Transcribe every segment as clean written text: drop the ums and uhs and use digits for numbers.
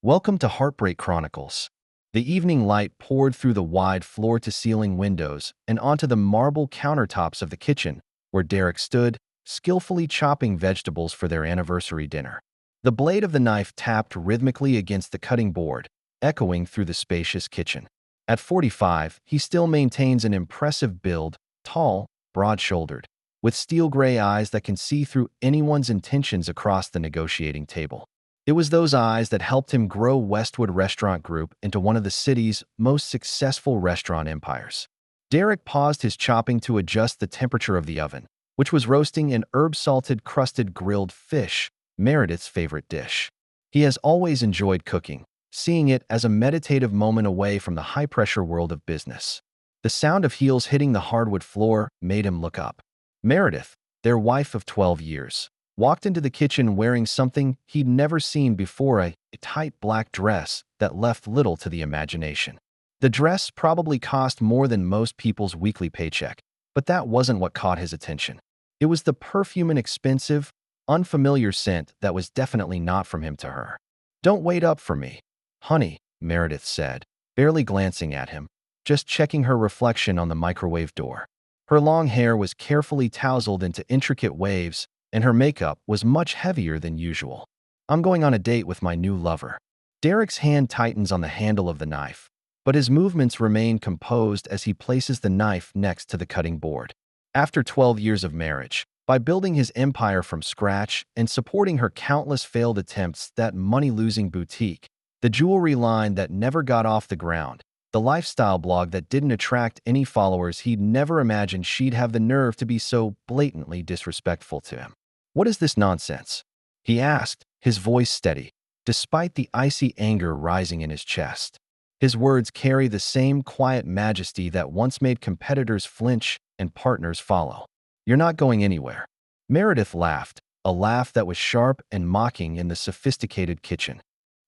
Welcome to Heartbreak Chronicles. The evening light poured through the wide floor-to-ceiling windows and onto the marble countertops of the kitchen, where Derek stood, skillfully chopping vegetables for their anniversary dinner. The blade of the knife tapped rhythmically against the cutting board, echoing through the spacious kitchen. At 45, he still maintains an impressive build, tall, broad-shouldered, with steel-gray eyes that can see through anyone's intentions across the negotiating table. It was those eyes that helped him grow Westwood Restaurant Group into one of the city's most successful restaurant empires. Derek paused his chopping to adjust the temperature of the oven, which was roasting an herb-salted crusted grilled fish, Meredith's favorite dish. He has always enjoyed cooking, seeing it as a meditative moment away from the high-pressure world of business. The sound of heels hitting the hardwood floor made him look up. Meredith, their wife of 12 years, walked into the kitchen wearing something he'd never seen before, a tight black dress that left little to the imagination. The dress probably cost more than most people's weekly paycheck, but that wasn't what caught his attention. It was the perfume, an expensive, unfamiliar scent that was definitely not from him to her. "Don't wait up for me, honey," Meredith said, barely glancing at him, just checking her reflection on the microwave door. Her long hair was carefully tousled into intricate waves, and her makeup was much heavier than usual. "I'm going on a date with my new lover." Derek's hand tightens on the handle of the knife, but his movements remain composed as he places the knife next to the cutting board. After 12 years of marriage, by building his empire from scratch and supporting her countless failed attempts, that money-losing boutique, the jewelry line that never got off the ground, the lifestyle blog that didn't attract any followers, he'd never imagined she'd have the nerve to be so blatantly disrespectful to him. "What is this nonsense?" he asked, his voice steady, despite the icy anger rising in his chest. His words carry the same quiet majesty that once made competitors flinch and partners follow. "You're not going anywhere." Meredith laughed, a laugh that was sharp and mocking in the sophisticated kitchen.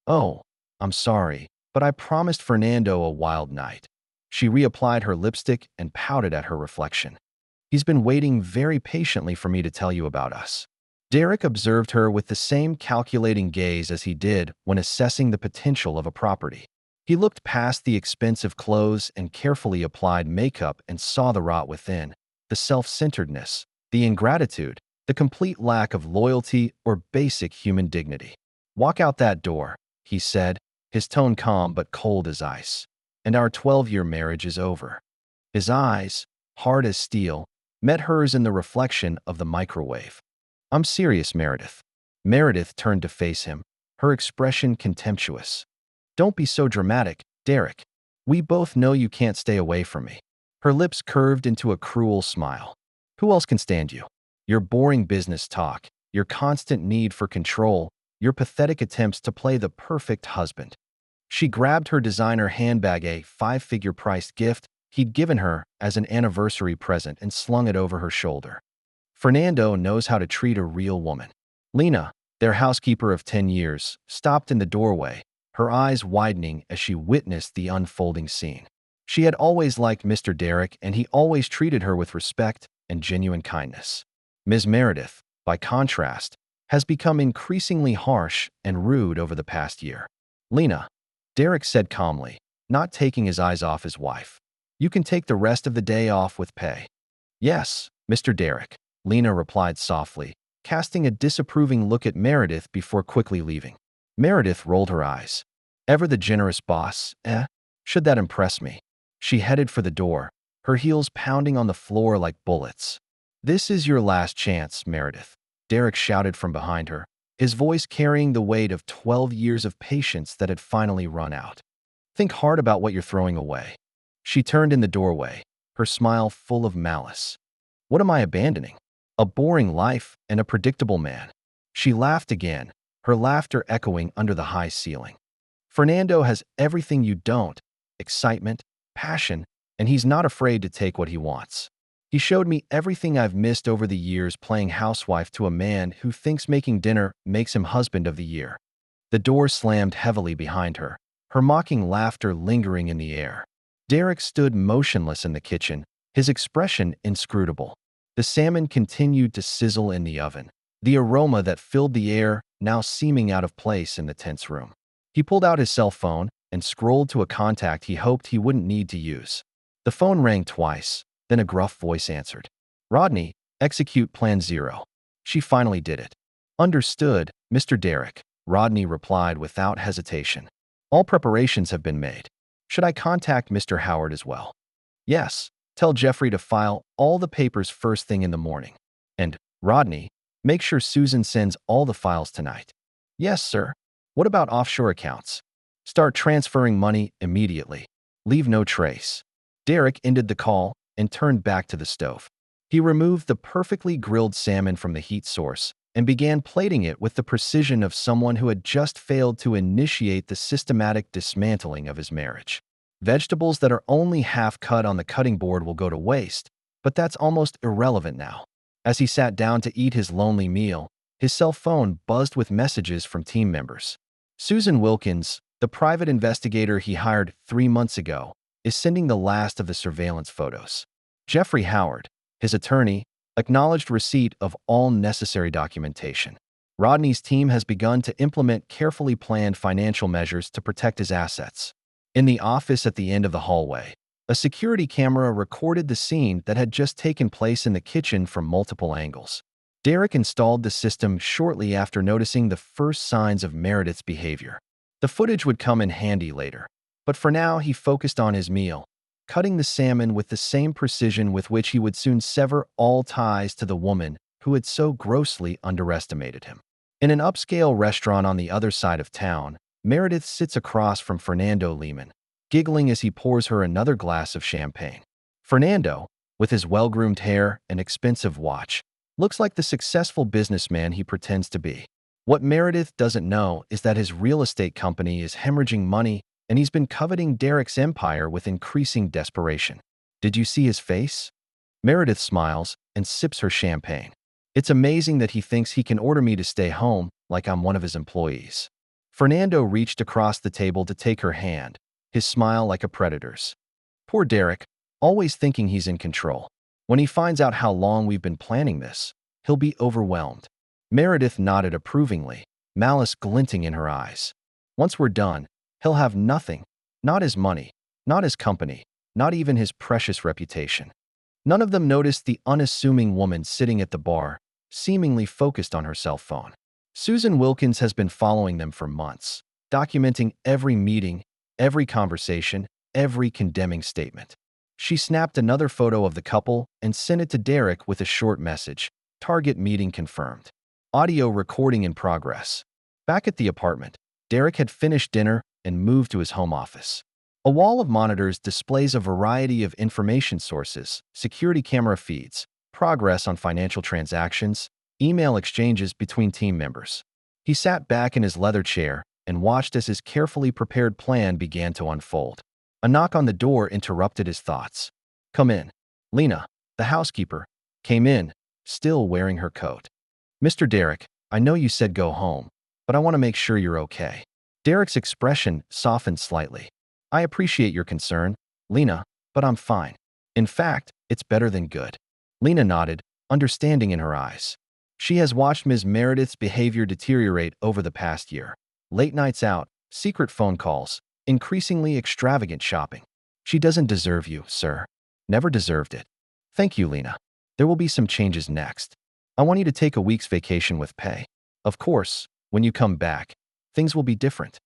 "Oh, I'm sorry, but I promised Fernando a wild night." She reapplied her lipstick and pouted at her reflection. "He's been waiting very patiently for me to tell you about us." Derek observed her with the same calculating gaze as he did when assessing the potential of a property. He looked past the expensive clothes and carefully applied makeup and saw the rot within, the self-centeredness, the ingratitude, the complete lack of loyalty or basic human dignity. "Walk out that door," he said, his tone calm but cold as ice, "and our 12-year marriage is over." His eyes, hard as steel, met hers in the reflection of the microwave. "I'm serious, Meredith." Meredith turned to face him, her expression contemptuous. "Don't be so dramatic, Derek. We both know you can't stay away from me." Her lips curved into a cruel smile. "Who else can stand you? Your boring business talk, your constant need for control, your pathetic attempts to play the perfect husband." She grabbed her designer handbag, a five-figure priced gift he'd given her as an anniversary present, and slung it over her shoulder. "Fernando knows how to treat a real woman." Lena, their housekeeper of 10 years, stopped in the doorway, her eyes widening as she witnessed the unfolding scene. She had always liked Mr. Derek, and he always treated her with respect and genuine kindness. Ms. Meredith, by contrast, has become increasingly harsh and rude over the past year. "Lena," Derek said calmly, not taking his eyes off his wife, "you can take the rest of the day off with pay." "Yes, Mr. Derek," Lena replied softly, casting a disapproving look at Meredith before quickly leaving. Meredith rolled her eyes. "Ever the generous boss, eh? Should that impress me?" She headed for the door, her heels pounding on the floor like bullets. "This is your last chance, Meredith," Derek shouted from behind her, his voice carrying the weight of 12 years of patience that had finally run out. "Think hard about what you're throwing away." She turned in the doorway, her smile full of malice. "What am I abandoning? A boring life and a predictable man." She laughed again, her laughter echoing under the high ceiling. "Fernando has everything you don't: excitement, passion, and he's not afraid to take what he wants. He showed me everything I've missed over the years playing housewife to a man who thinks making dinner makes him husband of the year." The door slammed heavily behind her, her mocking laughter lingering in the air. Derek stood motionless in the kitchen, his expression inscrutable. The salmon continued to sizzle in the oven, the aroma that filled the air now seeming out of place in the tense room. He pulled out his cell phone and scrolled to a contact he hoped he wouldn't need to use. The phone rang twice, then a gruff voice answered. "Rodney, execute Plan 0. She finally did it. "Understood, Mr. Derek," Rodney replied without hesitation. "All preparations have been made. Should I contact Mr. Howard as well?" "Yes. Tell Jeffrey to file all the papers first thing in the morning. And, Rodney, make sure Susan sends all the files tonight." "Yes, sir." "What about offshore accounts?" "Start transferring money immediately. Leave no trace." Derek ended the call and turned back to the stove. He removed the perfectly grilled salmon from the heat source and began plating it with the precision of someone who had just failed to initiate the systematic dismantling of his marriage. Vegetables that are only half cut on the cutting board will go to waste, but that's almost irrelevant now. As he sat down to eat his lonely meal, his cell phone buzzed with messages from team members. Susan Wilkins, the private investigator he hired 3 months ago, is sending the last of the surveillance photos. Jeffrey Howard, his attorney, acknowledged receipt of all necessary documentation. Rodney's team has begun to implement carefully planned financial measures to protect his assets. In the office at the end of the hallway, a security camera recorded the scene that had just taken place in the kitchen from multiple angles. Derek installed the system shortly after noticing the first signs of Meredith's behavior. The footage would come in handy later, but for now he focused on his meal, cutting the salmon with the same precision with which he would soon sever all ties to the woman who had so grossly underestimated him. In an upscale restaurant on the other side of town, Meredith sits across from Fernando Lehman, giggling as he pours her another glass of champagne. Fernando, with his well-groomed hair and expensive watch, looks like the successful businessman he pretends to be. What Meredith doesn't know is that his real estate company is hemorrhaging money and he's been coveting Derek's empire with increasing desperation. "Did you see his face?" Meredith smiles and sips her champagne. "It's amazing that he thinks he can order me to stay home like I'm one of his employees." Fernando reached across the table to take her hand, his smile like a predator's. "Poor Derek, always thinking he's in control. When he finds out how long we've been planning this, he'll be overwhelmed." Meredith nodded approvingly, malice glinting in her eyes. "Once we're done, he'll have nothing, not his money, not his company, not even his precious reputation." None of them noticed the unassuming woman sitting at the bar, seemingly focused on her cell phone. Susan Wilkins has been following them for months, documenting every meeting, every conversation, every condemning statement. She snapped another photo of the couple and sent it to Derek with a short message: "Target meeting confirmed. Audio recording in progress." Back at the apartment, Derek had finished dinner and moved to his home office. A wall of monitors displays a variety of information sources, security camera feeds, progress on financial transactions, email exchanges between team members. He sat back in his leather chair and watched as his carefully prepared plan began to unfold. A knock on the door interrupted his thoughts. "Come in." Lena, the housekeeper, came in, still wearing her coat. "Mr. Derek, I know you said go home, but I want to make sure you're okay." Derek's expression softened slightly. "I appreciate your concern, Lena, but I'm fine. In fact, it's better than good." Lena nodded, understanding in her eyes. She has watched Ms. Meredith's behavior deteriorate over the past year. Late nights out, secret phone calls, increasingly extravagant shopping. "She doesn't deserve you, sir. Never deserved it." "Thank you, Lena. There will be some changes next. I want you to take a week's vacation with pay. Of course, when you come back, things will be different."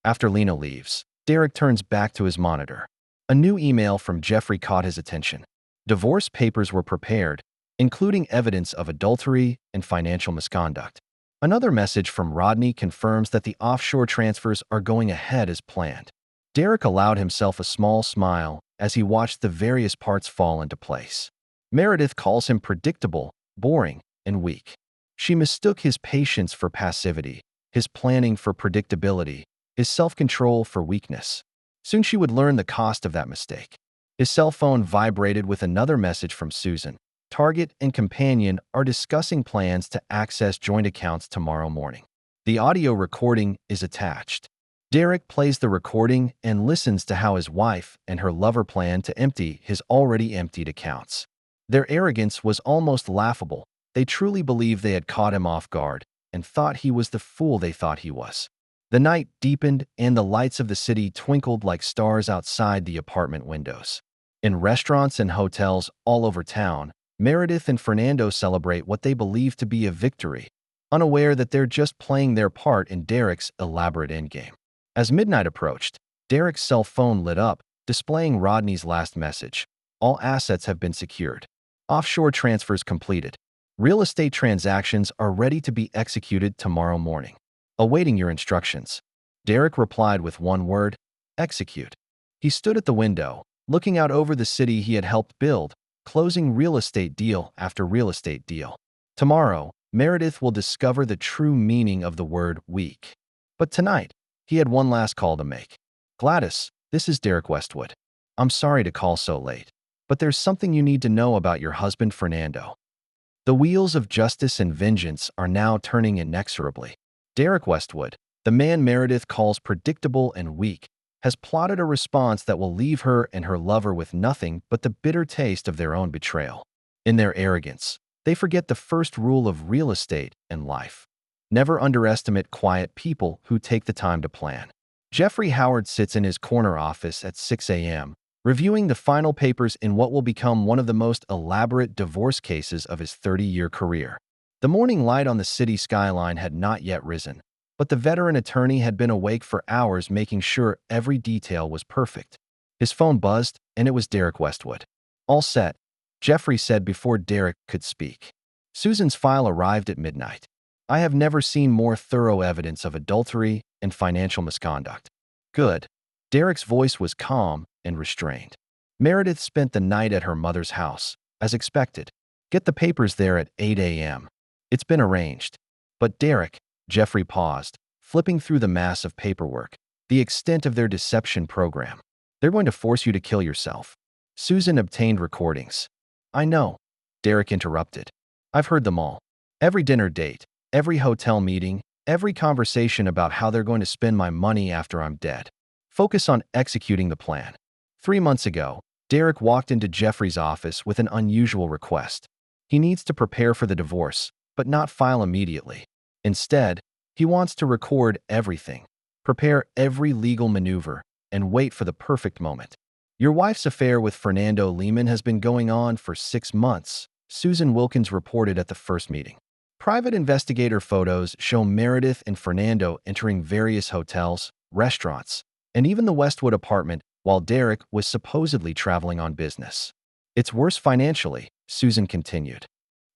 After Lena leaves, Derek turns back to his monitor. A new email from Jeffrey caught his attention. Divorce papers were prepared, including evidence of adultery and financial misconduct. Another message from Rodney confirms that the offshore transfers are going ahead as planned. Derek allowed himself a small smile as he watched the various parts fall into place. Meredith calls him predictable, boring, and weak. She mistook his patience for passivity, his planning for predictability, his self-control for weakness. Soon she would learn the cost of that mistake. His cell phone vibrated with another message from Susan. Target and companion are discussing plans to access joint accounts tomorrow morning. The audio recording is attached. Derek plays the recording and listens to how his wife and her lover plan to empty his already emptied accounts. Their arrogance was almost laughable. They truly believed they had caught him off guard and thought he was the fool they thought he was. The night deepened, and the lights of the city twinkled like stars outside the apartment windows. In restaurants and hotels all over town, Meredith and Fernando celebrate what they believe to be a victory, unaware that they're just playing their part in Derek's elaborate endgame. As midnight approached, Derek's cell phone lit up, displaying Rodney's last message. All assets have been secured. Offshore transfers completed. Real estate transactions are ready to be executed tomorrow morning. Awaiting your instructions. Derek replied with one word: execute. He stood at the window, looking out over the city he had helped build, closing real estate deal after real estate deal. Tomorrow, Meredith will discover the true meaning of the word weak. But tonight, he had one last call to make. Gladys, this is Derek Westwood. I'm sorry to call so late, but there's something you need to know about your husband, Fernando. The wheels of justice and vengeance are now turning inexorably. Derek Westwood, the man Meredith calls predictable and weak, has plotted a response that will leave her and her lover with nothing but the bitter taste of their own betrayal. In their arrogance, they forget the first rule of real estate and life. Never underestimate quiet people who take the time to plan. Jeffrey Howard sits in his corner office at 6 a.m., reviewing the final papers in what will become one of the most elaborate divorce cases of his 30-year career. The morning light on the city skyline had not yet risen, but the veteran attorney had been awake for hours making sure every detail was perfect. His phone buzzed, and it was Derek Westwood. All set, Jeffrey said before Derek could speak. Susan's file arrived at midnight. I have never seen more thorough evidence of adultery and financial misconduct. Good. Derek's voice was calm and restrained. Meredith spent the night at her mother's house, as expected. Get the papers there at 8 a.m. It's been arranged. But Derek, Jeffrey paused, flipping through the mass of paperwork. The extent of their deception program. They're going to force you to kill yourself. Susan obtained recordings. I know, Derek interrupted. I've heard them all. Every dinner date, every hotel meeting, every conversation about how they're going to spend my money after I'm dead. Focus on executing the plan. 3 months ago, Derek walked into Jeffrey's office with an unusual request. He needs to prepare for the divorce, but not file immediately. Instead, he wants to record everything, prepare every legal maneuver, and wait for the perfect moment. Your wife's affair with Fernando Lehman has been going on for 6 months, Susan Wilkins reported at the first meeting. Private investigator photos show Meredith and Fernando entering various hotels, restaurants, and even the Westwood apartment while Derek was supposedly traveling on business. It's worse financially, Susan continued.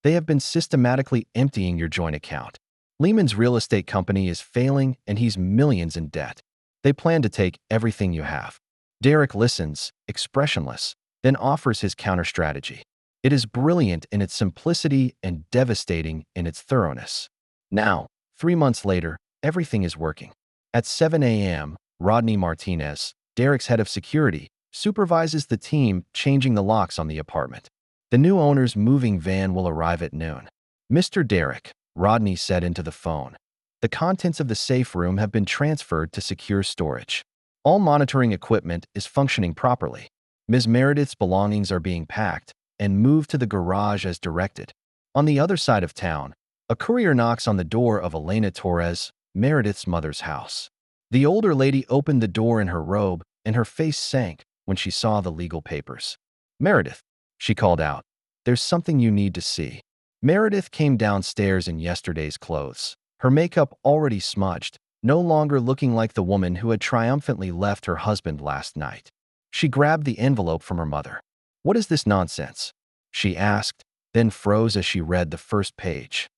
They have been systematically emptying your joint account. Lehman's real estate company is failing and he's millions in debt. They plan to take everything you have. Derek listens, expressionless, then offers his counter-strategy. It is brilliant in its simplicity and devastating in its thoroughness. Now, 3 months later, everything is working. At 7 a.m., Rodney Martinez, Derek's head of security, supervises the team changing the locks on the apartment. The new owner's moving van will arrive at noon. Mr. Derek, Rodney said into the phone. The contents of the safe room have been transferred to secure storage. All monitoring equipment is functioning properly. Ms. Meredith's belongings are being packed and moved to the garage as directed. On the other side of town, a courier knocks on the door of Elena Torres, Meredith's mother's house. The older lady opened the door in her robe, and her face sank when she saw the legal papers. Meredith, she called out, there's something you need to see. Meredith came downstairs in yesterday's clothes, her makeup already smudged, no longer looking like the woman who had triumphantly left her husband last night. She grabbed the envelope from her mother. What is this nonsense? She asked, then froze as she read the first page.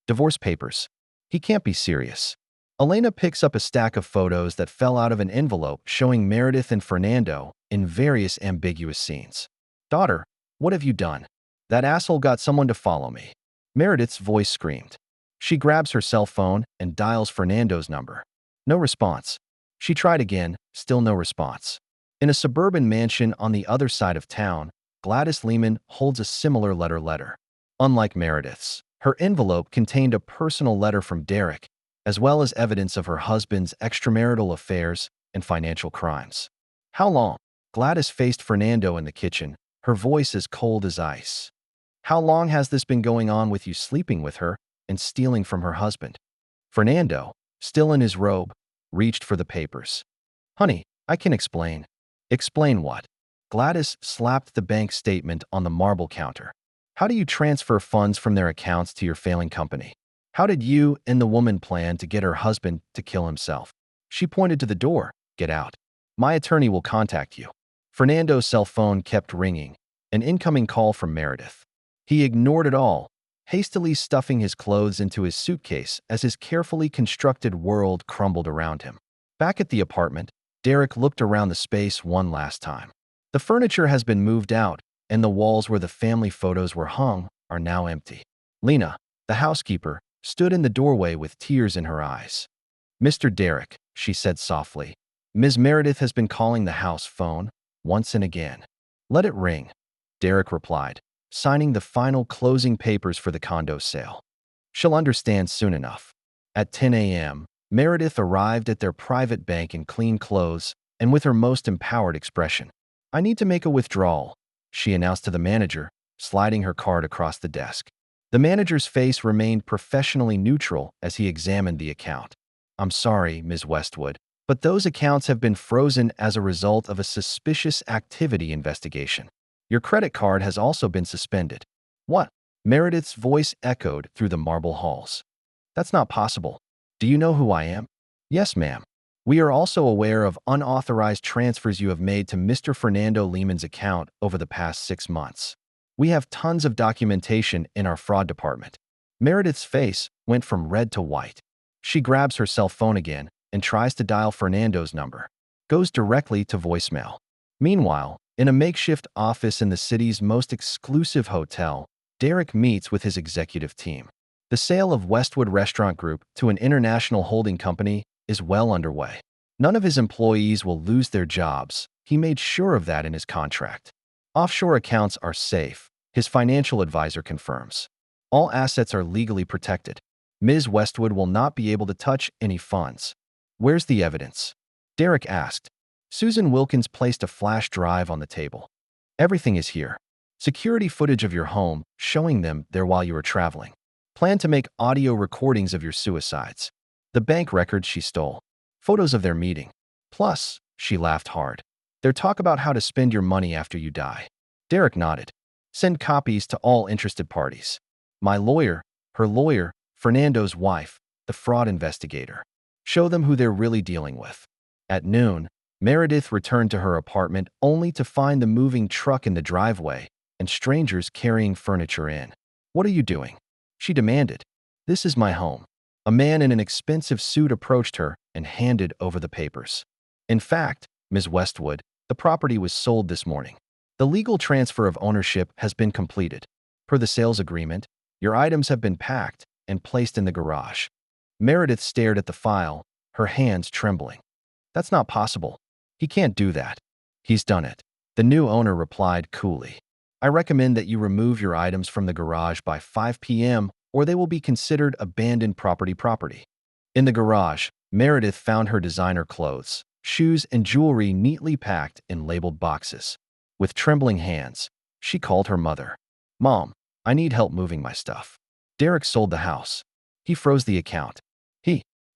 Divorce papers. He can't be serious. Elena picks up a stack of photos that fell out of an envelope showing Meredith and Fernando in various ambiguous scenes. Daughter, what have you done? That asshole got someone to follow me. Meredith's voice screamed. She grabs her cell phone and dials Fernando's number. No response. She tried again, still no response. In a suburban mansion on the other side of town, Gladys Lehman holds a similar letter. Unlike Meredith's, her envelope contained a personal letter from Derek, as well as evidence of her husband's extramarital affairs and financial crimes. How long? Gladys faced Fernando in the kitchen, her voice as cold as ice. How long has this been going on with you sleeping with her and stealing from her husband? Fernando, still in his robe, reached for the papers. Honey, I can explain. Explain what? Gladys slapped the bank statement on the marble counter. How do you transfer funds from their accounts to your failing company? How did you and the woman plan to get her husband to kill himself? She pointed to the door. Get out. My attorney will contact you. Fernando's cell phone kept ringing, an incoming call from Meredith. He ignored it all, hastily stuffing his clothes into his suitcase as his carefully constructed world crumbled around him. Back at the apartment, Derek looked around the space one last time. The furniture has been moved out, and the walls where the family photos were hung are now empty. Lena, the housekeeper, stood in the doorway with tears in her eyes. Mr. Derek, she said softly, Ms. Meredith has been calling the house phone, once and again. Let it ring, Derek replied, signing the final closing papers for the condo sale. She'll understand soon enough. At 10 a.m., Meredith arrived at their private bank in clean clothes and with her most empowered expression. I need to make a withdrawal, she announced to the manager, sliding her card across the desk. The manager's face remained professionally neutral as he examined the account. I'm sorry, Ms. Westwood, but those accounts have been frozen as a result of a suspicious activity investigation. Your credit card has also been suspended. What? Meredith's voice echoed through the marble halls. That's not possible. Do you know who I am? Yes, ma'am. We are also aware of unauthorized transfers you have made to Mr. Fernando Lehman's account over the past 6 months. We have tons of documentation in our fraud department. Meredith's face went from red to white. She grabs her cell phone again and tries to dial Fernando's number. Goes directly to voicemail. Meanwhile, in a makeshift office in the city's most exclusive hotel, Derek meets with his executive team. The sale of Westwood Restaurant Group to an international holding company is well underway. None of his employees will lose their jobs. He made sure of that in his contract. Offshore accounts are safe, his financial advisor confirms. All assets are legally protected. Ms. Westwood will not be able to touch any funds. Where's the evidence? Derek asked. Susan Wilkins placed a flash drive on the table. Everything is here. Security footage of your home, showing them there while you were traveling. Plan to make audio recordings of your suicides. The bank records she stole. Photos of their meeting. Plus, she laughed hard, their talk about how to spend your money after you die. Derek nodded. Send copies to all interested parties. My lawyer, her lawyer, Fernando's wife, the fraud investigator. Show them who they're really dealing with. At noon, Meredith returned to her apartment only to find the moving truck in the driveway and strangers carrying furniture in. What are you doing? She demanded. This is my home. A man in an expensive suit approached her and handed over the papers. In fact, Ms. Westwood, the property was sold this morning. The legal transfer of ownership has been completed. Per the sales agreement, your items have been packed and placed in the garage. Meredith stared at the file, her hands trembling. That's not possible. He can't do that. He's done it. The new owner replied coolly. I recommend that you remove your items from the garage by 5 p.m. or they will be considered abandoned property. In the garage, Meredith found her designer clothes, shoes, and jewelry neatly packed in labeled boxes. With trembling hands, she called her mother. Mom, I need help moving my stuff. Derek sold the house. He froze the account.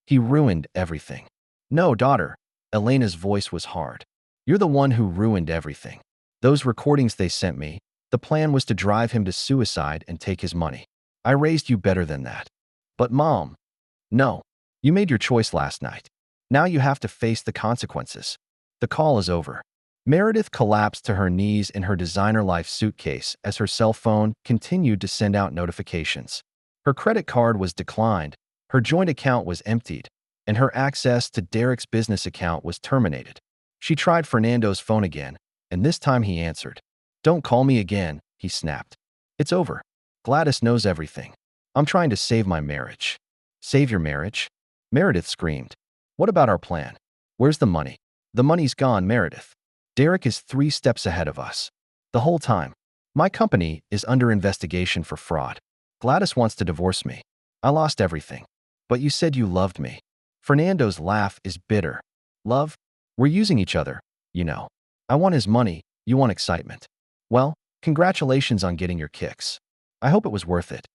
He ruined everything. No, daughter. Elena's voice was hard. You're the one who ruined everything. Those recordings they sent me, the plan was to drive him to suicide and take his money. I raised you better than that. But Mom, no. You made your choice last night. Now you have to face the consequences. The call is over. Meredith collapsed to her knees in her designer life suitcase as her cell phone continued to send out notifications. Her credit card was declined, her joint account was emptied, and her access to Derek's business account was terminated. She tried Fernando's phone again, and this time he answered. Don't call me again, he snapped. It's over. Gladys knows everything. I'm trying to save my marriage. Save your marriage? Meredith screamed. What about our plan? Where's the money? The money's gone, Meredith. Derek is 3 steps ahead of us. The whole time. My company is under investigation for fraud. Gladys wants to divorce me. I lost everything. But you said you loved me. Fernando's laugh is bitter. Love? We're using each other, you know. I want his money, you want excitement. Well, congratulations on getting your kicks. I hope it was worth it.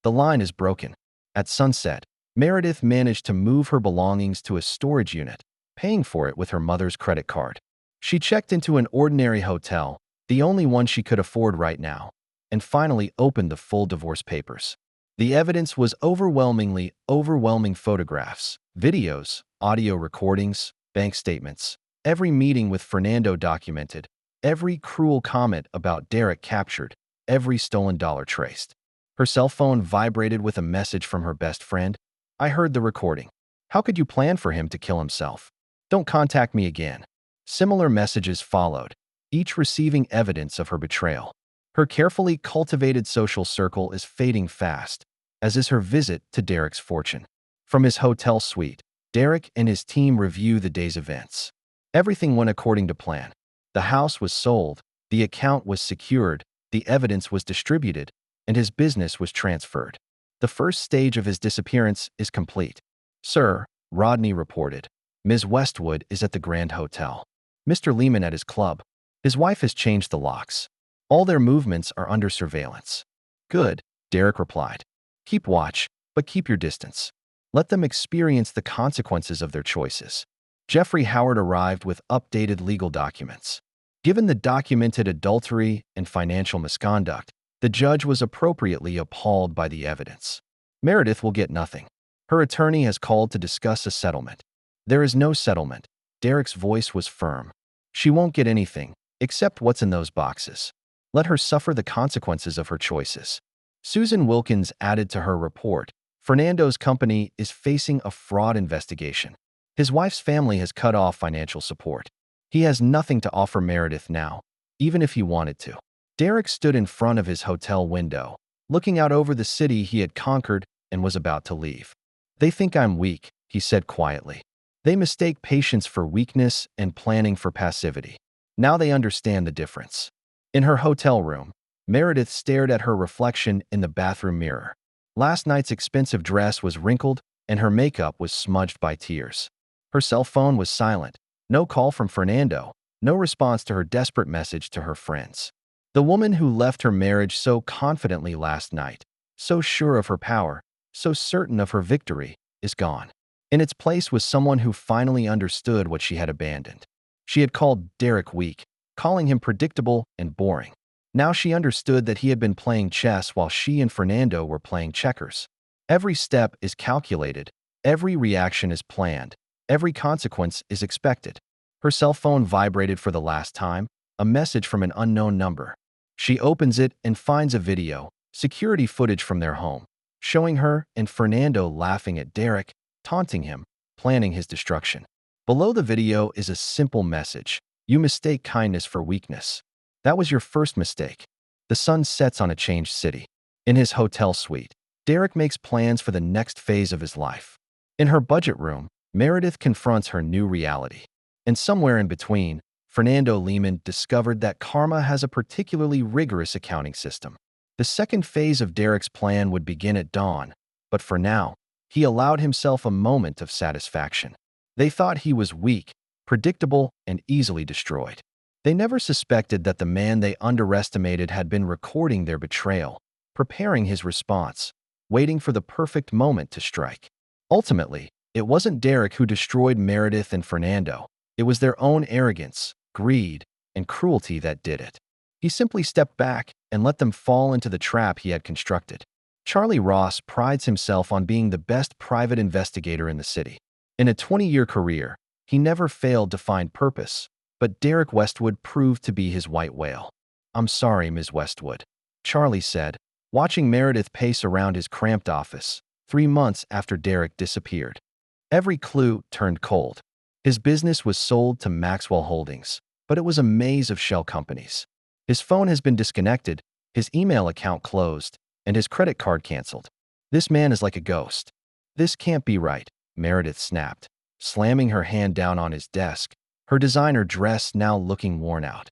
The line is broken. At sunset, Meredith managed to move her belongings to a storage unit, paying for it with her mother's credit card. She checked into an ordinary hotel, the only one she could afford right now, and finally opened the full divorce papers. The evidence was overwhelming photographs, videos, audio recordings, bank statements. Every meeting with Fernando documented, every cruel comment about Derek captured, every stolen dollar traced. Her cell phone vibrated with a message from her best friend. "I heard the recording. How could you plan for him to kill himself? Don't contact me again." Similar messages followed, each receiving evidence of her betrayal. Her carefully cultivated social circle is fading fast, as is her visit to Derek's fortune. From his hotel suite, Derek and his team review the day's events. Everything went according to plan. The house was sold, the account was secured, the evidence was distributed, and his business was transferred. The first stage of his disappearance is complete. "Sir," Rodney reported, "Ms. Westwood is at the Grand Hotel. Mr. Lehman at his club. His wife has changed the locks. All their movements are under surveillance." "Good," Derek replied. "Keep watch, but keep your distance. Let them experience the consequences of their choices." Jeffrey Howard arrived with updated legal documents. Given the documented adultery and financial misconduct, the judge was appropriately appalled by the evidence. Meredith will get nothing. Her attorney has called to discuss a settlement. "There is no settlement." Derek's voice was firm. "She won't get anything, except what's in those boxes. Let her suffer the consequences of her choices." Susan Wilkins added to her report, "Fernando's company is facing a fraud investigation. His wife's family has cut off financial support. He has nothing to offer Meredith now, even if he wanted to." Derek stood in front of his hotel window, looking out over the city he had conquered and was about to leave. "They think I'm weak," he said quietly. "They mistake patience for weakness and planning for passivity. Now they understand the difference." In her hotel room, Meredith stared at her reflection in the bathroom mirror. Last night's expensive dress was wrinkled and her makeup was smudged by tears. Her cell phone was silent. No call from Fernando, no response to her desperate message to her friends. The woman who left her marriage so confidently last night, so sure of her power, so certain of her victory, is gone. In its place was someone who finally understood what she had abandoned. She had called Derek weak, calling him predictable and boring. Now she understood that he had been playing chess while she and Fernando were playing checkers. Every step is calculated, every reaction is planned, every consequence is expected. Her cell phone vibrated for the last time, a message from an unknown number. She opens it and finds a video, security footage from their home, showing her and Fernando laughing at Derek, taunting him, planning his destruction. Below the video is a simple message: "You mistake kindness for weakness. That was your first mistake." The sun sets on a changed city. In his hotel suite, Derek makes plans for the next phase of his life. In her budget room, Meredith confronts her new reality. And somewhere in between, Fernando Lehman discovered that karma has a particularly rigorous accounting system. The second phase of Derek's plan would begin at dawn, but for now, he allowed himself a moment of satisfaction. They thought he was weak, predictable, and easily destroyed. They never suspected that the man they underestimated had been recording their betrayal, preparing his response, waiting for the perfect moment to strike. Ultimately, it wasn't Derek who destroyed Meredith and Fernando. It was their own arrogance, greed, and cruelty that did it. He simply stepped back and let them fall into the trap he had constructed. Charlie Ross prides himself on being the best private investigator in the city. In a 20-year career, he never failed to find purpose, but Derek Westwood proved to be his white whale. "I'm sorry, Ms. Westwood," Charlie said, watching Meredith pace around his cramped office, 3 months after Derek disappeared. Every clue turned cold. His business was sold to Maxwell Holdings, but it was a maze of shell companies. His phone has been disconnected, his email account closed, and his credit card canceled. "This man is like a ghost." "This can't be right," Meredith snapped, slamming her hand down on his desk, her designer dress now looking worn out.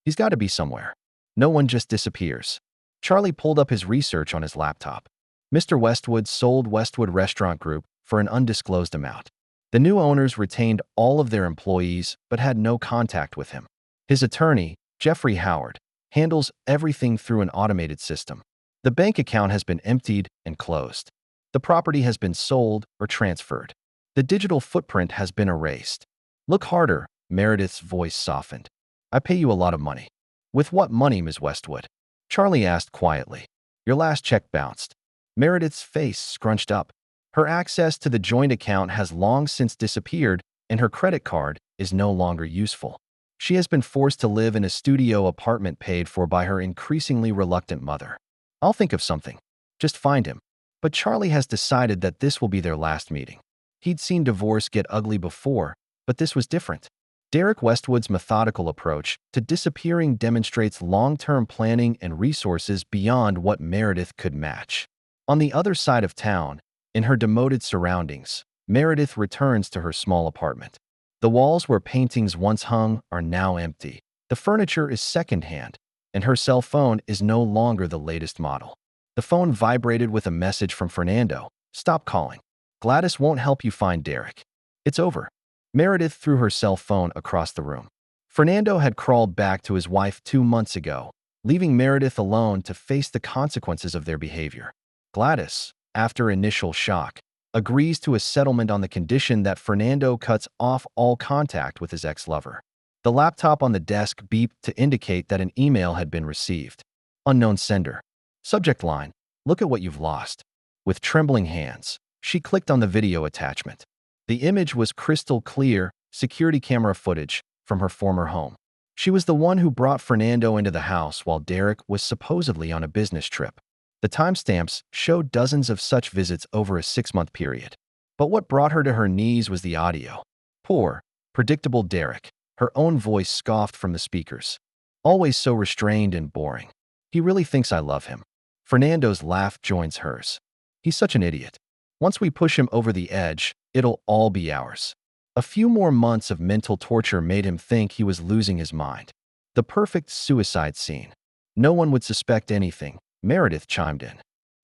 "He's got to be somewhere. No one just disappears." Charlie pulled up his research on his laptop. Mr. Westwood sold Westwood Restaurant Group for an undisclosed amount. The new owners retained all of their employees but had no contact with him. His attorney, Jeffrey Howard, handles everything through an automated system. The bank account has been emptied and closed. The property has been sold or transferred. The digital footprint has been erased. Look harder, Meredith's voice softened. I pay you a lot of money. With what money, Ms. Westwood? Charlie asked quietly. Your last check bounced. Meredith's face scrunched up. Her access to the joint account has long since disappeared, and her credit card is no longer useful. She has been forced to live in a studio apartment paid for by her increasingly reluctant mother. I'll think of something. Just find him. But Charlie has decided that this will be their last meeting. He'd seen divorce get ugly before, but this was different. Derek Westwood's methodical approach to disappearing demonstrates long-term planning and resources beyond what Meredith could match. On the other side of town, in her demoted surroundings, Meredith returns to her small apartment. The walls where paintings once hung are now empty. The furniture is secondhand, and her cell phone is no longer the latest model. The phone vibrated with a message from Fernando. Stop calling. Gladys won't help you find Derek. It's over. Meredith threw her cell phone across the room. Fernando had crawled back to his wife 2 months ago, leaving Meredith alone to face the consequences of their behavior. Gladys, after initial shock, agrees to a settlement on the condition that Fernando cuts off all contact with his ex-lover. The laptop on the desk beeped to indicate that an email had been received. Unknown sender. Subject line, look at what you've lost. With trembling hands, she clicked on the video attachment. The image was crystal clear, security camera footage from her former home. She was the one who brought Fernando into the house while Derek was supposedly on a business trip. The timestamps showed dozens of such visits over a 6-month period. But what brought her to her knees was the audio. Poor, predictable Derek, her own voice scoffed from the speakers. Always so restrained and boring. He really thinks I love him. Fernando's laugh joins hers. He's such an idiot. Once we push him over the edge, it'll all be ours. A few more months of mental torture made him think he was losing his mind. The perfect suicide scene. No one would suspect anything, Meredith chimed in.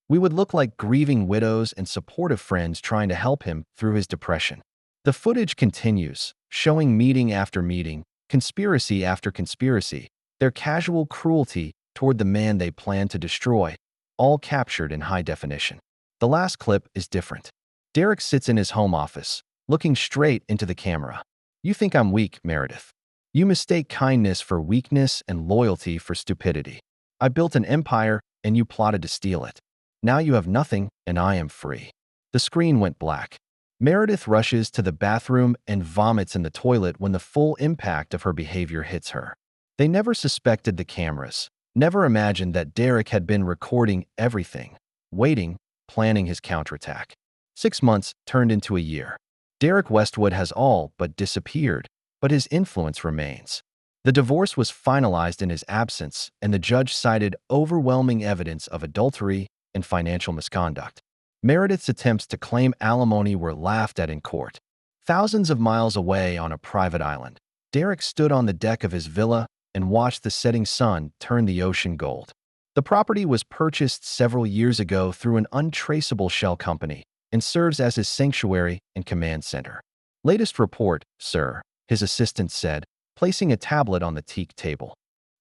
We would look like grieving widows and supportive friends trying to help him through his depression. The footage continues, showing meeting after meeting, conspiracy after conspiracy, their casual cruelty toward the man they plan to destroy, all captured in high definition. The last clip is different. Derek sits in his home office, looking straight into the camera. You think I'm weak, Meredith. You mistake kindness for weakness and loyalty for stupidity. I built an empire, and you plotted to steal it. Now you have nothing, and I am free. The screen went black. Meredith rushes to the bathroom and vomits in the toilet when the full impact of her behavior hits her. They never suspected the cameras, never imagined that Derek had been recording everything, waiting, planning his counterattack. 6 months turned into a year. Derek Westwood has all but disappeared, but his influence remains. The divorce was finalized in his absence, and the judge cited overwhelming evidence of adultery and financial misconduct. Meredith's attempts to claim alimony were laughed at in court. Thousands of miles away on a private island, Derek stood on the deck of his villa and watched the setting sun turn the ocean gold. The property was purchased several years ago through an untraceable shell company and serves as his sanctuary and command center. Latest report, sir, his assistant said, placing a tablet on the teak table.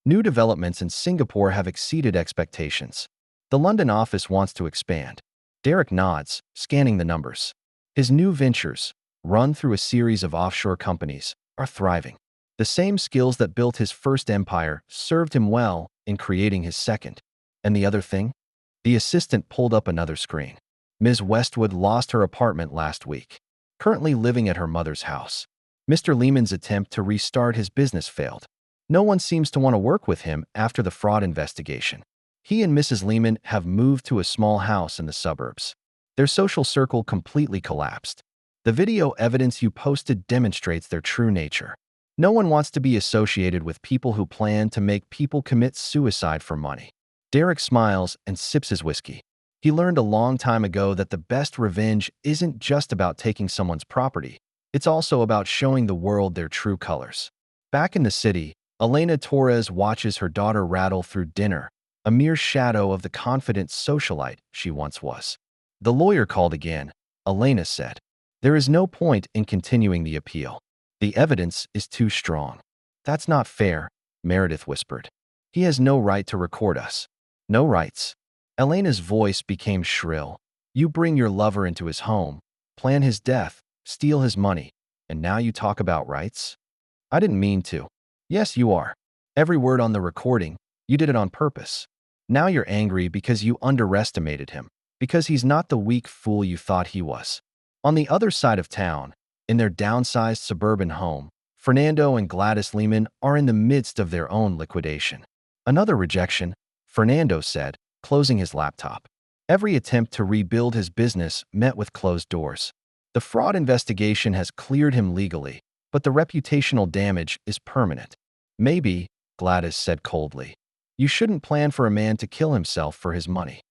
New developments in Singapore have exceeded expectations. The London office wants to expand. Derek nods, scanning the numbers. His new ventures, run through a series of offshore companies, are thriving. The same skills that built his first empire served him well in creating his second. And the other thing? The assistant pulled up another screen. Ms. Westwood lost her apartment last week, currently living at her mother's house. Mr. Lehman's attempt to restart his business failed. No one seems to want to work with him after the fraud investigation. He and Mrs. Lehman have moved to a small house in the suburbs. Their social circle completely collapsed. The video evidence you posted demonstrates their true nature. No one wants to be associated with people who plan to make people commit suicide for money. Derek smiles and sips his whiskey. He learned a long time ago that the best revenge isn't just about taking someone's property. It's also about showing the world their true colors. Back in the city, Elena Torres watches her daughter rattle through dinner, a mere shadow of the confident socialite she once was. The lawyer called again. Elena said, "There is no point in continuing the appeal. The evidence is too strong." "That's not fair," Meredith whispered. "He has no right to record us." "No rights." Elena's voice became shrill. You bring your lover into his home, plan his death, steal his money, and now you talk about rights? I didn't mean to. Yes, you are. Every word on the recording, you did it on purpose. Now you're angry because you underestimated him, because he's not the weak fool you thought he was. On the other side of town, in their downsized suburban home, Fernando and Gladys Lehman are in the midst of their own liquidation. Another rejection, Fernando said, closing his laptop. Every attempt to rebuild his business met with closed doors. The fraud investigation has cleared him legally, but the reputational damage is permanent. Maybe, Gladys said coldly, you shouldn't plan for a man to kill himself for his money.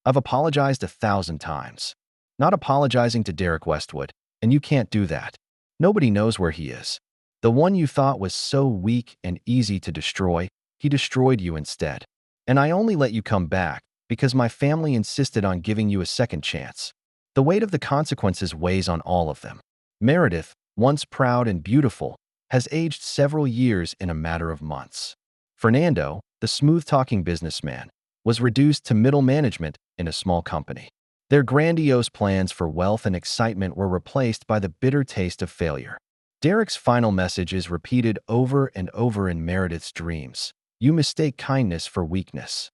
I've apologized 1,000 times. Not apologizing to Derek Westwood, and you can't do that. Nobody knows where he is. The one you thought was so weak and easy to destroy, he destroyed you instead. And I only let you come back because my family insisted on giving you a second chance. The weight of the consequences weighs on all of them. Meredith, once proud and beautiful, has aged several years in a matter of months. Fernando, the smooth-talking businessman, was reduced to middle management in a small company. Their grandiose plans for wealth and excitement were replaced by the bitter taste of failure. Derek's final message is repeated over and over in Meredith's dreams. You mistake kindness for weakness.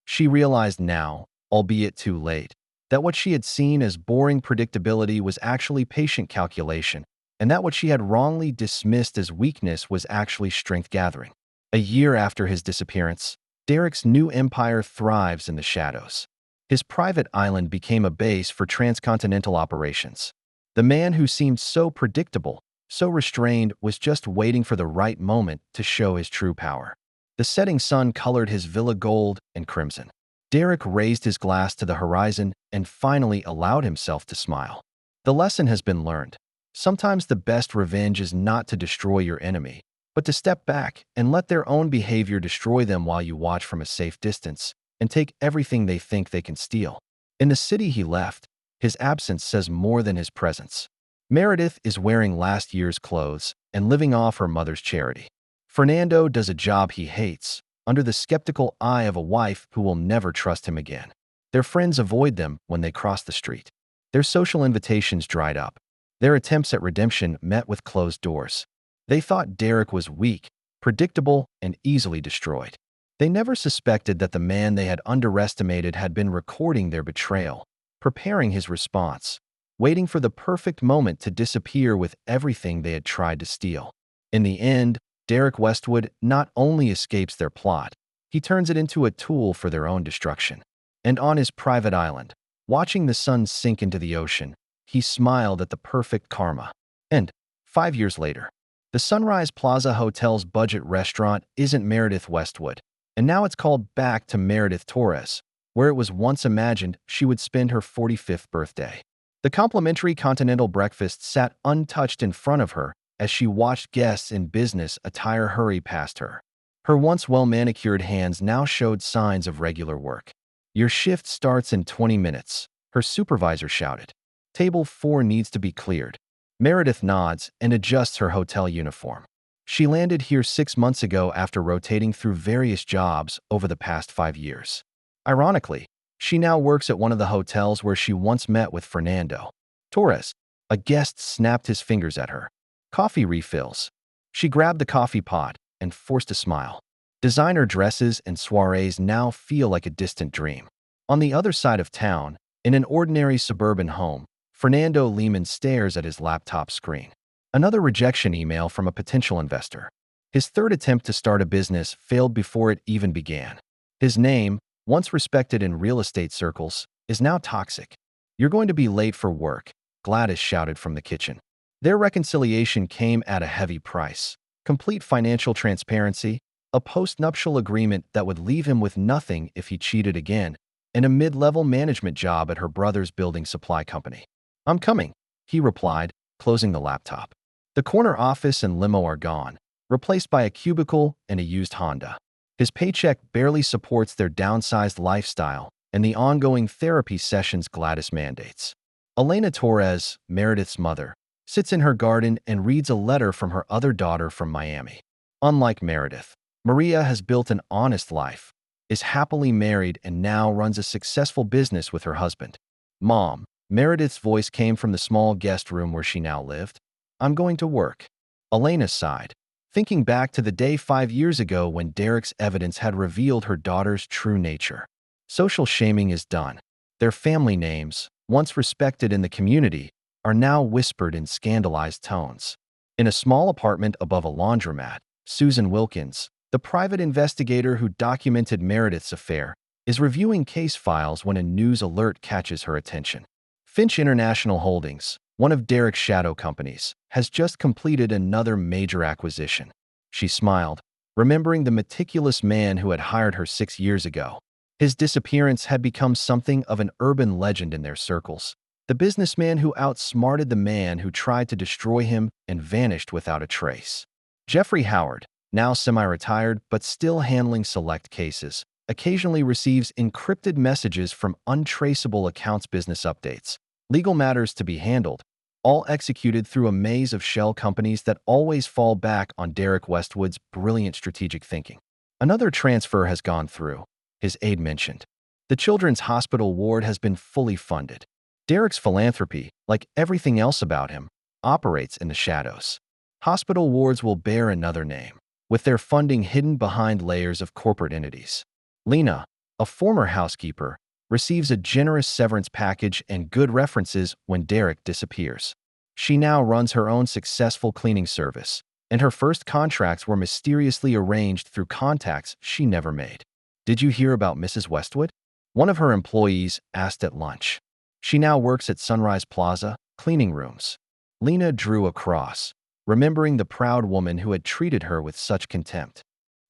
She realized now, albeit too late, that what she had seen as boring predictability was actually patient calculation, and that what she had wrongly dismissed as weakness was actually strength gathering. A year after his disappearance, Derek's new empire thrives in the shadows. His private island became a base for transcontinental operations. The man who seemed so predictable, so restrained, was just waiting for the right moment to show his true power. The setting sun colored his villa gold and crimson. Derek raised his glass to the horizon and finally allowed himself to smile. The lesson has been learned. Sometimes the best revenge is not to destroy your enemy, but to step back and let their own behavior destroy them while you watch from a safe distance and take everything they think they can steal. In the city he left, his absence says more than his presence. Meredith is wearing last year's clothes and living off her mother's charity. Fernando does a job he hates, under the skeptical eye of a wife who will never trust him again. Their friends avoid them when they cross the street. Their social invitations dried up. Their attempts at redemption met with closed doors. They thought Derek was weak, predictable, and easily destroyed. They never suspected that the man they had underestimated had been recording their betrayal, preparing his response, waiting for the perfect moment to disappear with everything they had tried to steal. In the end, Derek Westwood not only escapes their plot, he turns it into a tool for their own destruction. And on his private island, watching the sun sink into the ocean, he smiled at the perfect karma. And 5 years later, the Sunrise Plaza Hotel's budget restaurant isn't Meredith Westwood, and now it's called back to Meredith Torres, where it was once imagined she would spend her 45th birthday. The complimentary continental breakfast sat untouched in front of her as she watched guests in business attire hurry past her. Her once well-manicured hands now showed signs of regular work. Your shift starts in 20 minutes, her supervisor shouted. Table 4 needs to be cleared. Meredith nods and adjusts her hotel uniform. She landed here 6 months ago after rotating through various jobs over the past 5 years. Ironically, she now works at one of the hotels where she once met with Fernando. Torres, a guest, snapped his fingers at her. Coffee refills. She grabbed the coffee pot and forced a smile. Designer dresses and soirees now feel like a distant dream. On the other side of town, in an ordinary suburban home, Fernando Lehman stares at his laptop screen. Another rejection email from a potential investor. His third attempt to start a business failed before it even began. His name, once respected in real estate circles, is now toxic. You're going to be late for work, Gladys shouted from the kitchen. Their reconciliation came at a heavy price. Complete financial transparency, a post-nuptial agreement that would leave him with nothing if he cheated again, and a mid-level management job at her brother's building supply company. I'm coming, he replied, closing the laptop. The corner office and limo are gone, replaced by a cubicle and a used Honda. His paycheck barely supports their downsized lifestyle and the ongoing therapy sessions Gladys mandates. Elena Torres, Meredith's mother, sits in her garden and reads a letter from her other daughter from Miami. Unlike Meredith, Maria has built an honest life, is happily married, and now runs a successful business with her husband. Mom, Meredith's voice came from the small guest room where she now lived. I'm going to work. Elena sighed, thinking back to the day 5 years ago when Derek's evidence had revealed her daughter's true nature. Social shaming is done. Their family names, once respected in the community, are now whispered in scandalized tones. In a small apartment above a laundromat, Susan Wilkins, the private investigator who documented Meredith's affair, is reviewing case files when a news alert catches her attention. Finch International Holdings, one of Derek's shadow companies, has just completed another major acquisition. She smiled, remembering the meticulous man who had hired her 6 years ago. His disappearance had become something of an urban legend in their circles. The businessman who outsmarted the man who tried to destroy him and vanished without a trace. Jeffrey Howard, now semi-retired but still handling select cases, occasionally receives encrypted messages from untraceable accounts, business updates, legal matters to be handled, all executed through a maze of shell companies that always fall back on Derek Westwood's brilliant strategic thinking. Another transfer has gone through, his aide mentioned. The children's hospital ward has been fully funded. Derek's philanthropy, like everything else about him, operates in the shadows. Hospital wards will bear another name, with their funding hidden behind layers of corporate entities. Lena, a former housekeeper, receives a generous severance package and good references when Derek disappears. She now runs her own successful cleaning service, and her first contracts were mysteriously arranged through contacts she never made. Did you hear about Mrs. Westwood? One of her employees asked at lunch. She now works at Sunrise Plaza, cleaning rooms. Lena drew a cross, remembering the proud woman who had treated her with such contempt.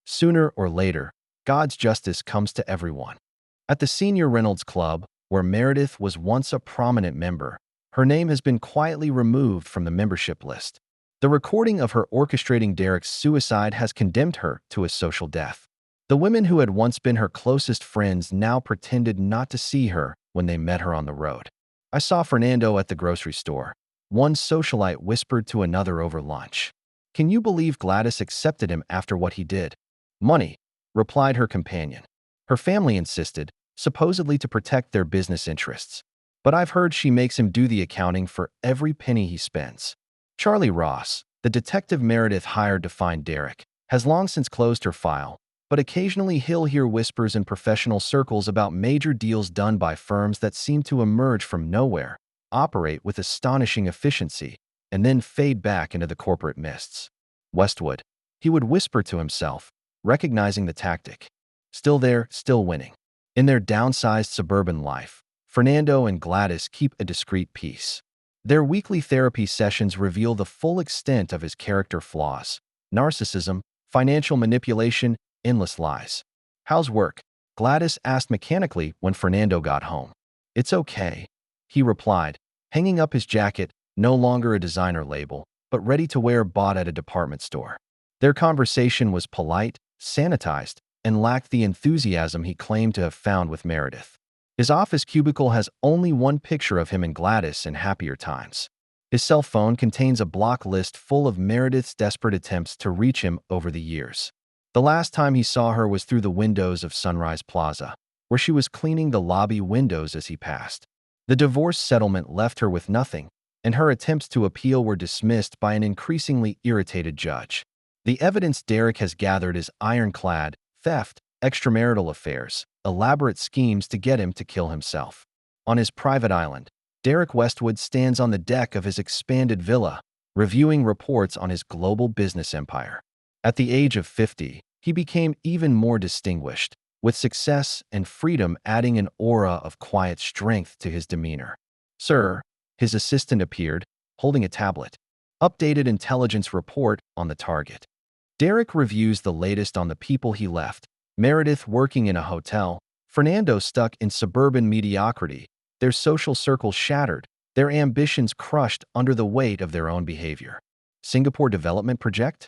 Sooner or later, God's justice comes to everyone. At the Senior Reynolds Club, where Meredith was once a prominent member, her name has been quietly removed from the membership list. The recording of her orchestrating Derek's suicide has condemned her to a social death. The women who had once been her closest friends now pretended not to see her when they met her on the road. I saw Fernando at the grocery store, one socialite whispered to another over lunch. Can you believe Gladys accepted him after what he did? Money, replied her companion. Her family insisted, supposedly to protect their business interests. But I've heard she makes him do the accounting for every penny he spends. Charlie Ross, the detective Meredith hired to find Derek, has long since closed her file, but occasionally he'll hear whispers in professional circles about major deals done by firms that seem to emerge from nowhere, operate with astonishing efficiency, and then fade back into the corporate mists. Westwood, he would whisper to himself, recognizing the tactic. Still there, still winning. In their downsized suburban life, Fernando and Gladys keep a discreet peace. Their weekly therapy sessions reveal the full extent of his character flaws: narcissism, financial manipulation, endless lies. How's work? Gladys asked mechanically when Fernando got home. It's okay, he replied, hanging up his jacket, no longer a designer label, but ready to wear bought at a department store. Their conversation was polite, sanitized, and lacked the enthusiasm he claimed to have found with Meredith. His office cubicle has only one picture of him and Gladys in happier times. His cell phone contains a block list full of Meredith's desperate attempts to reach him over the years. The last time he saw her was through the windows of Sunrise Plaza, where she was cleaning the lobby windows as he passed. The divorce settlement left her with nothing, and her attempts to appeal were dismissed by an increasingly irritated judge. The evidence Derek has gathered is ironclad: theft, extramarital affairs, elaborate schemes to get him to kill himself. On his private island, Derek Westwood stands on the deck of his expanded villa, reviewing reports on his global business empire. At the age of 50, he became even more distinguished, with success and freedom adding an aura of quiet strength to his demeanor. Sir, his assistant appeared, holding a tablet. Updated intelligence report on the target. Derek reviews the latest on the people he left: Meredith working in a hotel, Fernando stuck in suburban mediocrity, their social circles shattered, their ambitions crushed under the weight of their own behavior. Singapore development project?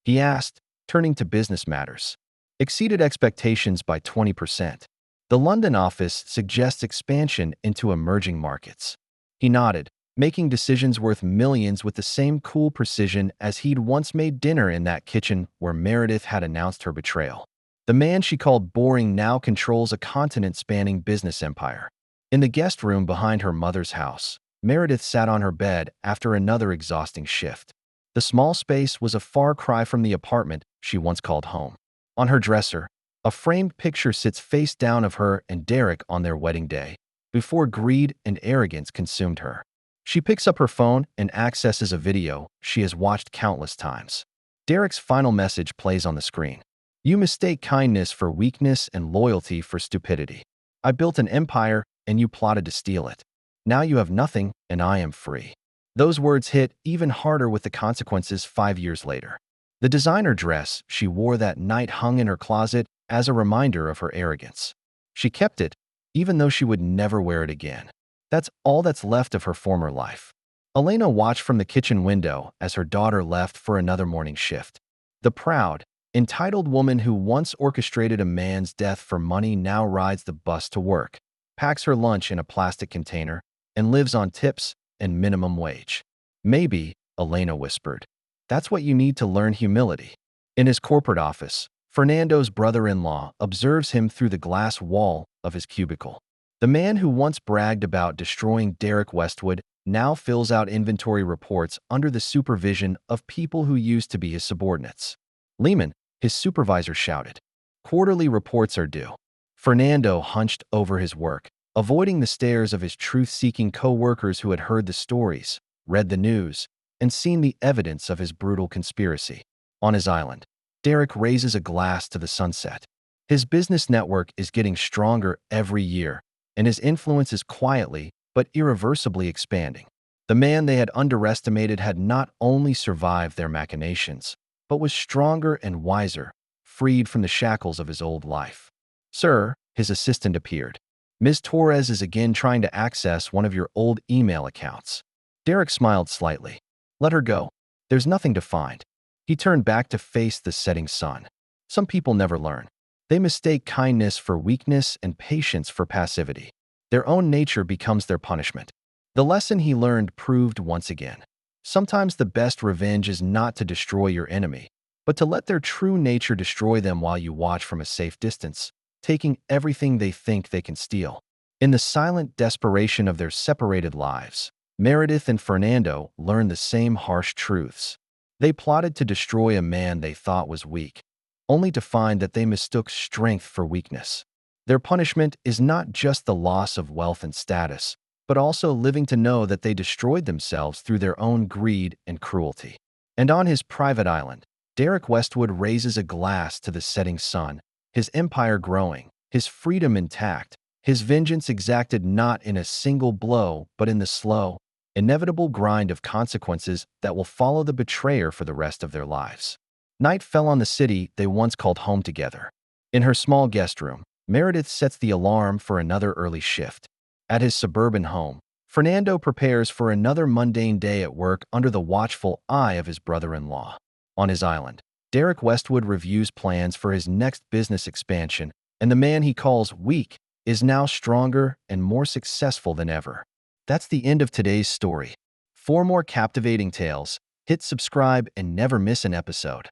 He asked, turning to business matters. Exceeded expectations by 20%. The London office suggests expansion into emerging markets. He nodded, making decisions worth millions with the same cool precision as he'd once made dinner in that kitchen where Meredith had announced her betrayal. The man she called boring now controls a continent-spanning business empire. In the guest room behind her mother's house, Meredith sat on her bed after another exhausting shift. The small space was a far cry from the apartment she once called home. On her dresser, a framed picture sits face down of her and Derek on their wedding day, before greed and arrogance consumed her. She picks up her phone and accesses a video she has watched countless times. Derek's final message plays on the screen. "You mistake kindness for weakness and loyalty for stupidity. I built an empire and you plotted to steal it. Now you have nothing and I am free." Those words hit even harder with the consequences 5 years later. The designer dress she wore that night hung in her closet as a reminder of her arrogance. She kept it, even though she would never wear it again. That's all that's left of her former life. Elena watched from the kitchen window as her daughter left for another morning shift. The proud, entitled woman who once orchestrated a man's death for money now rides the bus to work, packs her lunch in a plastic container, and lives on tips and minimum wage. "Maybe," Elena whispered. "That's what you need to learn humility." In his corporate office, Fernando's brother-in-law observes him through the glass wall of his cubicle. The man who once bragged about destroying Derek Westwood now fills out inventory reports under the supervision of people who used to be his subordinates. "Lehman," his supervisor shouted. "Quarterly reports are due." Fernando hunched over his work, avoiding the stares of his truth-seeking co-workers who had heard the stories, read the news, and seen the evidence of his brutal conspiracy. On his island, Derek raises a glass to the sunset. His business network is getting stronger every year, and his influence is quietly but irreversibly expanding. The man they had underestimated had not only survived their machinations, but was stronger and wiser, freed from the shackles of his old life. "Sir," his assistant appeared. "Ms. Torres is again trying to access one of your old email accounts." Derek smiled slightly. "Let her go. There's nothing to find." He turned back to face the setting sun. Some people never learn. They mistake kindness for weakness and patience for passivity. Their own nature becomes their punishment. The lesson he learned proved once again. Sometimes the best revenge is not to destroy your enemy, but to let their true nature destroy them while you watch from a safe distance, taking everything they think they can steal. In the silent desperation of their separated lives, Meredith and Fernando learned the same harsh truths. They plotted to destroy a man they thought was weak, only to find that they mistook strength for weakness. Their punishment is not just the loss of wealth and status, but also living to know that they destroyed themselves through their own greed and cruelty. And on his private island, Derek Westwood raises a glass to the setting sun, his empire growing, his freedom intact, his vengeance exacted not in a single blow, but in the slow, inevitable grind of consequences that will follow the betrayer for the rest of their lives. Night fell on the city they once called home together. In her small guest room, Meredith sets the alarm for another early shift. At his suburban home, Fernando prepares for another mundane day at work under the watchful eye of his brother-in-law. On his island, Derek Westwood reviews plans for his next business expansion, and the man he calls weak is now stronger and more successful than ever. That's the end of today's story. For more captivating tales, hit subscribe and never miss an episode.